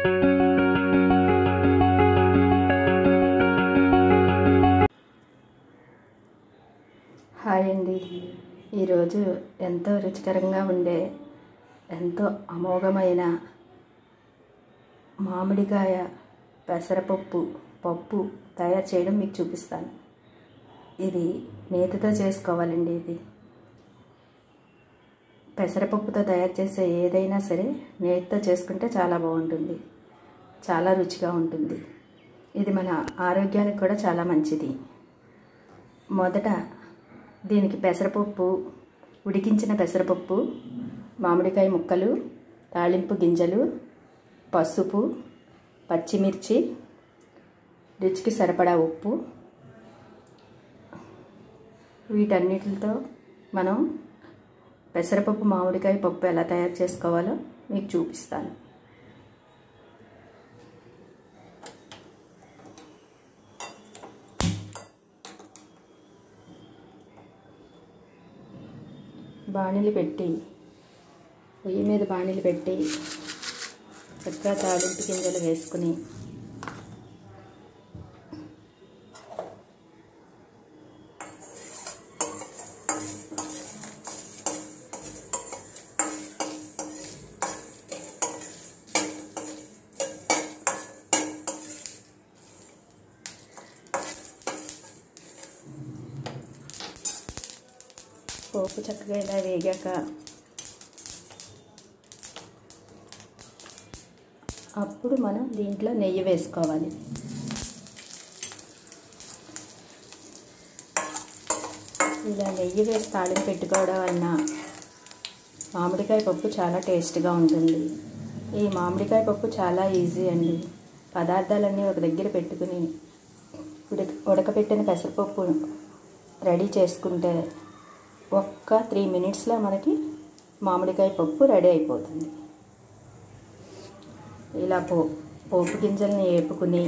Hi అండి. ఈరోజు ఎంతో రుచికరంగా ఉండే ఎంతో అమోఘమైన మామిడికాయ పెసరపప్పు పప్పు తయారు చేయడం మీకు చూపిస్తాను. ఇది నేతితో చేసుకోవాలండి. ఇది పెసరపప్పుతో తయారు చేసే ఏదైనా సరే నేతితో చేసుకుంటే చాలా బాగుంటుంది, చాలా రుచిగా ఉంటుంది. ఇది మన ఆరోగ్యానికి కూడా చాలా మంచిది. మొదట దీనికి పెసరపప్పు, ఉడికించిన పెసరపప్పు, మామిడికాయ ముక్కలు, తాళింపు గింజలు, పసుపు, పచ్చిమిర్చి, రుచికి సరిపడా ఉప్పు, వీటన్నిటితో మనం పెసరపప్పు మామిడికాయ పప్పు ఎలా తయారు చేసుకోవాలో మీకు చూపిస్తాను. బాణీలు పెట్టి పొయ్యి మీద బాణీలు పెట్టి చక్కగా తాలింపు గింజలు వేసుకుని పోపు చక్కగా ఇలా వేగాక అప్పుడు మనం దీంట్లో నెయ్యి వేసుకోవాలి. ఇలా నెయ్యి వేసి తాళింపు పెట్టుకోవడం వలన మామిడికాయ పప్పు చాలా టేస్ట్గా ఉంటుంది. ఈ మామిడికాయ పప్పు చాలా ఈజీ అండి. పదార్థాలన్నీ ఒక దగ్గర పెట్టుకుని ఉడకపెట్టిన పెసరపప్పు రెడీ చేసుకుంటే ఒక్క 3 మినిట్స్లో మనకి మామిడికాయ పప్పు రెడీ అయిపోతుంది. ఇలా పోపు గింజల్ని వేపుకుని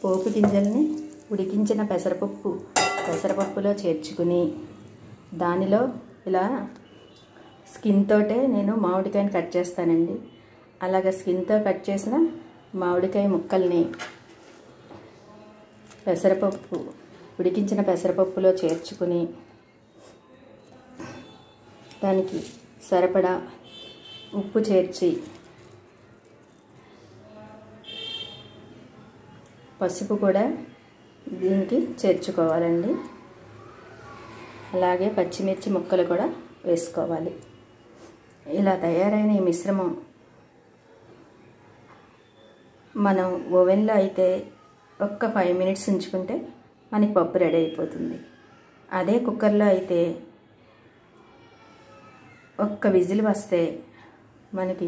పోపు గింజల్ని ఉడికించిన పెసరపప్పులో చేర్చుకుని దానిలో ఇలా స్కిన్ తోటే నేను మామిడికాయని కట్ చేస్తానండి. అలాగ స్కిన్తో కట్ చేసిన మామిడికాయ ముక్కల్ని ఉడికించిన పెసరపప్పులో చేర్చుకుని దానికి సరిపడా ఉప్పు చేర్చి పసుపు కూడా దీనికి చేర్చుకోవాలండి. అలాగే పచ్చిమిర్చి ముక్కలు కూడా వేసుకోవాలి. ఇలా తయారైన ఈ మిశ్రమం మనం ఓవెన్లో అయితే ఒక్క 5 మినిట్స్ ఉంచుకుంటే మనకి పప్పు రెడీ అయిపోతుంది. అదే కుక్కర్లో అయితే ఒక్క విజిల్ వస్తే మనకి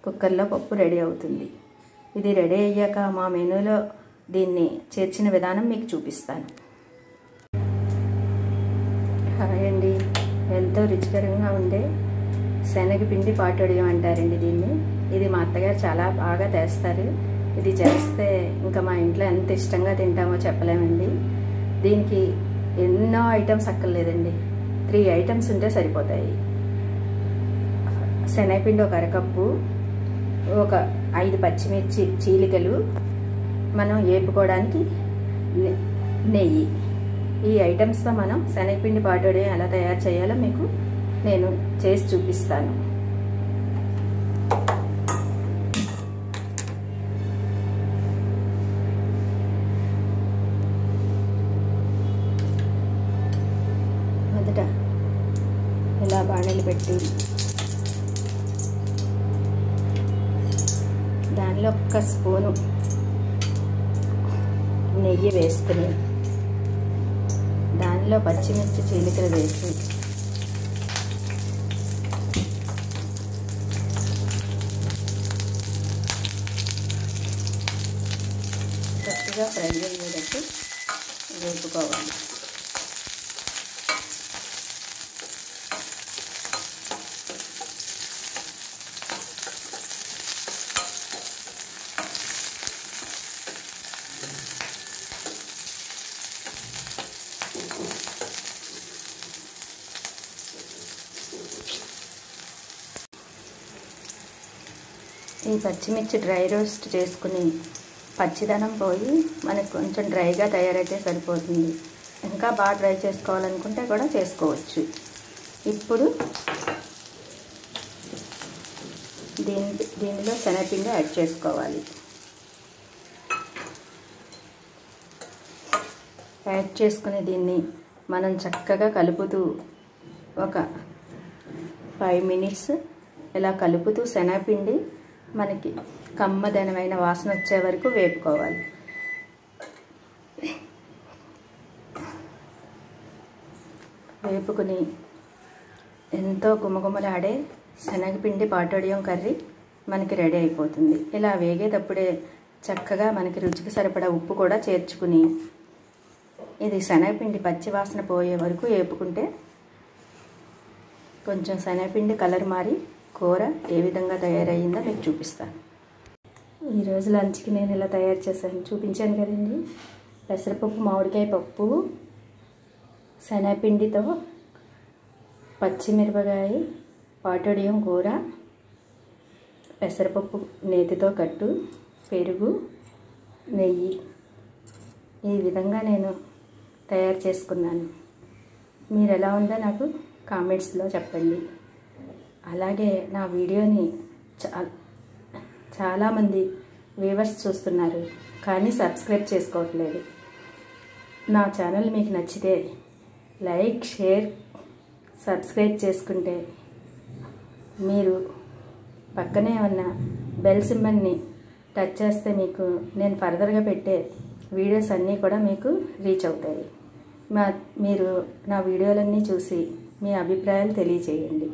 కుక్కర్లో పప్పు రెడీ అవుతుంది. ఇది రెడీ అయ్యాక మా మెనూలో దీన్ని చేర్చిన విధానం మీకు చూపిస్తాను. హాయ్ అండి. ఎంతో రుచికరంగా ఉండే శనగపిండి పాటొడియం అంటారండి దీన్ని. ఇది మా అత్తగారు చాలా బాగా చేస్తారు. ఇది చేస్తే ఇంకా మా ఇంట్లో ఎంత ఇష్టంగా తింటామో చెప్పలేమండి. దీనికి ఎన్నో ఐటమ్స్ అక్కర్లేదండి, 3 ఐటమ్స్ ఉంటే సరిపోతాయి. శనగపిండి ఒక అరకప్పు, ఒక 5 పచ్చిమిర్చి చీలికలు, మనం వేపుకోవడానికి నెయ్యి. ఈ ఐటమ్స్తో మనం శనగపిండి పాటొడియం ఎలా తయారు చేయాలో మీకు నేను చేసి చూపిస్తాను. మొదట ఇలా బాణీలు పెట్టి దానిలో 1 స్పూను నెయ్యి వేసుకుని దానిలో పచ్చిమిర్చి చీలికలు వేసి చక్కగా ఫ్రై అయ్యేటట్టు వేపుకోవాలి. ఈ పచ్చిమిర్చి డ్రై రోస్ట్ చేసుకుని పచ్చిదనం పోయి మనకు కొంచెం డ్రైగా తయారైతే సరిపోతుంది. ఇంకా బాగా డ్రై చేసుకోవాలనుకుంటే కూడా చేసుకోవచ్చు. ఇప్పుడు దీనిలో శనగపిండి యాడ్ చేసుకోవాలి. యాడ్ చేసుకుని దీన్ని మనం చక్కగా కలుపుతూ ఒక 5 మినిట్స్ ఇలా కలుపుతూ శనగపిండి మనకి కమ్మదనమైన వాసన వచ్చే వరకు వేపుకోవాలి. వేపుకుని ఎంతో గుమగుమలాడే శనగపిండి పాటోడియం కర్రీ మనకి రెడీ అయిపోతుంది. ఇలా వేగేటప్పుడే చక్కగా మనకి రుచికి సరిపడా ఉప్పు కూడా చేర్చుకుని ఇది శనగపిండి పచ్చి వాసన పోయే వరకు వేపుకుంటే కొంచెం శనగపిండి కలర్ మారి కూర ఏ విధంగా తయారయ్యిందో మీకు చూపిస్తాను. ఈరోజు లంచ్కి నేను ఇలా తయారు చేశాను, చూపించాను కదండి. పెసరపప్పు, మామిడికాయ పప్పు, శనగపిండితో పచ్చిమిరపకాయ పాటోడియం కూర, పెసరపప్పు నేతితో కట్టు, పెరుగు, నెయ్యి. ఈ విధంగా నేను తయారు చేసుకున్నాను. మీరు ఎలా ఉందో నాకు కామెంట్స్లో చెప్పండి. అలాగే నా వీడియోని చాలామంది వ్యూవర్స్ చూస్తున్నారు కానీ సబ్స్క్రైబ్ చేసుకోవట్లేదు. నా ఛానల్ మీకు నచ్చితే లైక్, షేర్, సబ్స్క్రైబ్ చేసుకుంటే మీరు పక్కనే ఉన్న బెల్ సింబల్ని టచ్ చేస్తే మీకు నేను ఫర్దర్గా పెట్టే వీడియోస్ అన్నీ కూడా మీకు రీచ్ అవుతాయి. మీరు నా వీడియోలన్నీ చూసి మీ అభిప్రాయాలు తెలియజేయండి.